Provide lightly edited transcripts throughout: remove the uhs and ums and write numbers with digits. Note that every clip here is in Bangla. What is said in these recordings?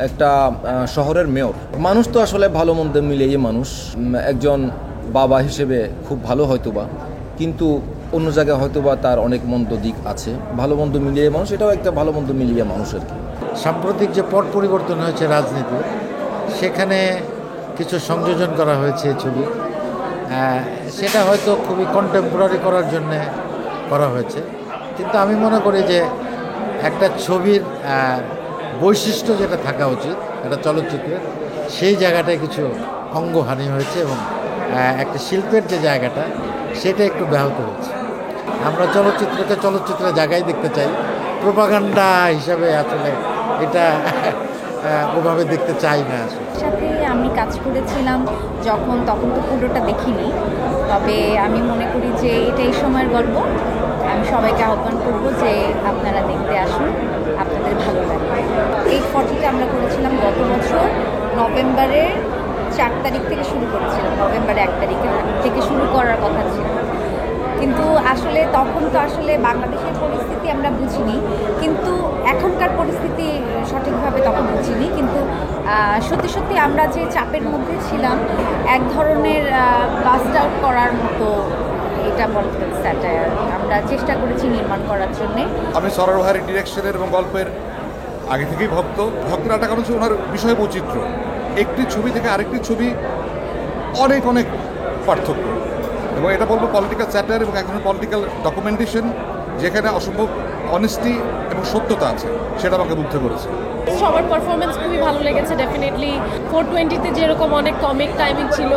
একটা শহরের মেয়র। মানুষ তো আসলে ভালো মন্দ মিলিয়ে মানুষ। একজন বাবা হিসেবে খুব ভালো হয়তোবা, কিন্তু অন্য জায়গায় হয়তোবা তার অনেক মন্দ দিক আছে। ভালো মন্দ মিলিয়ে মানুষ, এটাও একটা ভালো মন্দ মিলিয়ে মানুষ আর কি। সাম্প্রতিক যে পট পরিবর্তন হয়েছে রাজনীতি, সেখানে কিছু সংযোজন করা হয়েছে ছবি, সেটা হয়তো খুবই কন্টেম্পোরারি করার জন্যে করা হয়েছে। কিন্তু আমি মনে করি যে একটা ছবির বৈশিষ্ট্য যেটা থাকা উচিত একটা চলচ্চিত্রের, সেই জায়গাটায় কিছু অঙ্গহানি হয়েছে এবং একটা শিল্পের যে জায়গাটা সেটা একটু ব্যাহত হয়েছে। আমরা চলচ্চিত্রকে চলচ্চিত্রের জায়গায় দেখতে চাই, প্রোপাগান্ডা হিসাবে আসলে এটা ওভাবে দেখতে চাই না। সাথে আমি কাজ করেছিলাম তখন তো পুরোটা দেখিনি, তবে আমি মনে করি যে এটাই সময়ের গল্প। আমি সবাইকে আহ্বান করব যে আপনারা দেখতে আসুন, আপনাদের ভালো লাগবে। 840টা আমরা করেছিলাম গত বছর নভেম্বরের 4 তারিখ থেকে শুরু করেছিলাম। নভেম্বরের 1 তারিখে থেকে শুরু করার কথা ছিল, কিন্তু আসলে তখন তো আসলে বাংলাদেশের পরিস্থিতি আমরা বুঝিনি, কিন্তু এখনকার পরিস্থিতি সঠিকভাবে তখন বুঝিনি। কিন্তু সত্যি সত্যি আমরা যে চাপের মধ্যে ছিলাম, এক ধরনের বাস্ট আউট করার মতো এটা পলিটিক্যাল স্যাটায়ার আমরা চেষ্টা করেছি নির্মাণ করার জন্যে। আমি সরোয়ার ভাইয়ের ডিরেকশনের এবং গল্পের আগে থেকেই ভক্তের একটা কারণ হচ্ছে ওনার বিষয় বৈচিত্র্য। একটি ছবি থেকে আরেকটি ছবি অনেক অনেক পার্থক্য, এবং এটা বলবো পলিটিক্যাল স্যাটায়ার এবং এক ধরনের পলিটিক্যাল ডকুমেন্টেশন, যেখানে অসম্ভব অনেস্টি এবং সত্যতা আছে, সেটা আমাকে মুগ্ধ করেছে। সবার পারফরমেন্স খুবই ভালো লেগেছে। ডেফিনেটলি 420-তে যেরকম অনেক কমিক টাইমিং ছিল,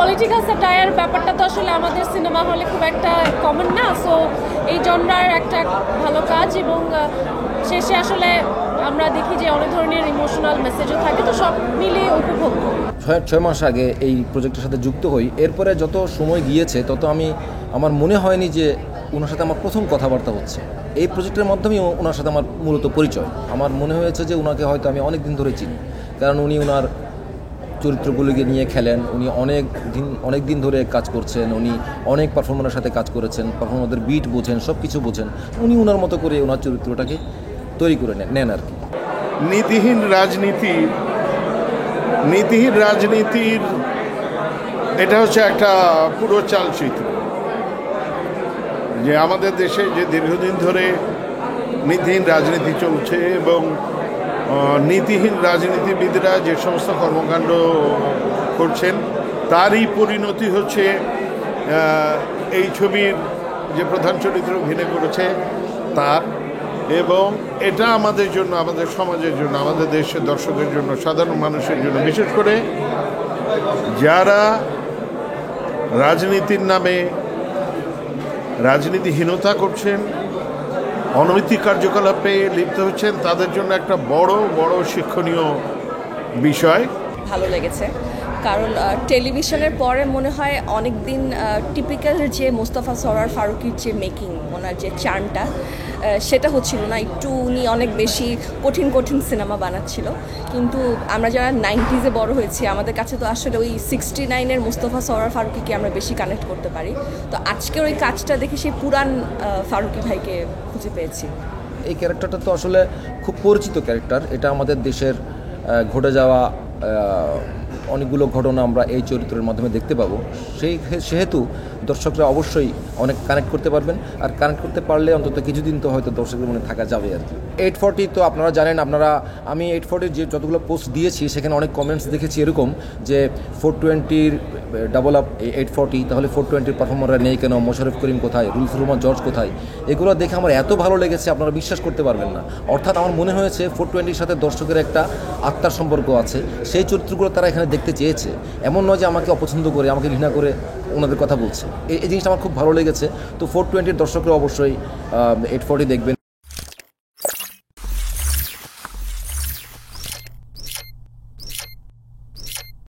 পলিটিক্যাল স্যাটায়ার ব্যাপারটা তো আসলে আমাদের সিনেমা হলে খুব একটা কমন না। সো এই জনরার একটা ভালো কাজ, এবং শেষে আসলে আমরা দেখি যে অনেক ধরনের ইমোশনাল মেসেজও থাকে, তো সব মিলিয়ে উপভোগ্য। 6 মাস আগে এই প্রজেক্টের সাথে যুক্ত হই, এরপরে যত সময় গিয়েছে তত আমার মনে হয়নি যে ওনার সাথে আমার প্রথম কথাবার্তা হচ্ছে। এই প্রজেক্টের মাধ্যমেই ওনার সাথে আমার মূলত পরিচয়। আমার মনে হয়েছে যে ওনাকে হয়তো আমি অনেক দিন ধরে চিনি, কারণ উনি ওনার চরিত্রগুলিকে নিয়ে খেলেন, উনি অনেক দিন ধরে কাজ করছেন, উনি অনেক পারফর্মারের সাথে কাজ করেছেন, পারফর্মারদের বিট বোঝেন, সব কিছু বোঝেন। উনি ওনার মতো করে ওনার চরিত্রটাকে তৈরি করে নেন আর কি। নীতিহীন রাজনীতির এটা হচ্ছে একটা পুরো চালচিত্র, যে আমাদের দেশে যে দীর্ঘদিন ধরে নীতিহীন রাজনীতি চলছে এবং নীতিহীন রাজনীতিবিদরা যে সমস্ত কর্মকাণ্ড করছেন, তারই পরিণতি হচ্ছে এই ছবির যে প্রধান চরিত্র অভিনয় করেছে তার। এবং এটা আমাদের জন্য, আমাদের সমাজের জন্য, আমাদের দেশের দর্শকের জন্য, সাধারণ মানুষের জন্য, বিশেষ করে যারা রাজনীতির নামে রাজনীতিহীনতা করছেন, অনৈতিক কার্যকলাপে লিপ্ত হচ্ছেন, তাদের জন্য একটা বড় শিক্ষণীয় বিষয়। ভালো লেগেছে, কারণ টেলিভিশনের পরে মনে হয় অনেক দিন টিপিক্যাল যে মোস্তফা সরোয়ার ফারুকীর যে মেকিং, ওনার যে চার্নটা সেটা হচ্ছিল না। একটু উনি অনেক বেশি কঠিন সিনেমা বানাচ্ছিল, কিন্তু আমরা যারা 90s বড় হয়েছি, আমাদের কাছে তো আসলে ওই 69-এর মোস্তফা সরোয়ার ফারুকীকে আমরা বেশি কানেক্ট করতে পারি। তো আজকের ওই কাজটা দেখে সেই পুরান ফারুকী ভাইকে খুঁজে পেয়েছি। এই ক্যারেক্টারটা তো আসলে খুব পরিচিত ক্যারেক্টার। এটা আমাদের দেশের ঘটে যাওয়া অনেকগুলো ঘটনা আমরা এই চরিত্রের মাধ্যমে দেখতে পাবো। সেহেতু দর্শকরা অবশ্যই অনেক কানেক্ট করতে পারবেন, আর কানেক্ট করতে পারলে অন্তত কিছুদিন তো হয়তো দর্শকের মনে থাকা যাবে আর কি। 840 তো আপনারা জানেন, আমি 840 যে যতগুলো পোস্ট দিয়েছি সেখানে অনেক কমেন্টস দেখেছি এরকম যে 420-র ডাবল আপ 840, তাহলে 420-র পারফর্মাররা নেই কেন, মোশাররফ করিম কোথায়, রুলফুর রহমান জর্জ কোথায়। এগুলো দেখে আমার এত ভালো লেগেছে আপনারা বিশ্বাস করতে পারবেন না। অর্থাৎ আমার মনে হয়েছে 420-র সাথে দর্শকের একটা আত্মার সম্পর্ক আছে, সেই চরিত্রগুলো তারা এখানে দেখতে চেয়েছে। এমন নয় যে আমাকে অপছন্দ করে, আমাকে ঘৃণা করে ওনাদের কথা বলছে। এই জিনিসটা আমার খুব ভালো লেগেছে। তো 420-র দর্শকরা অবশ্যই 840 দেখবেন।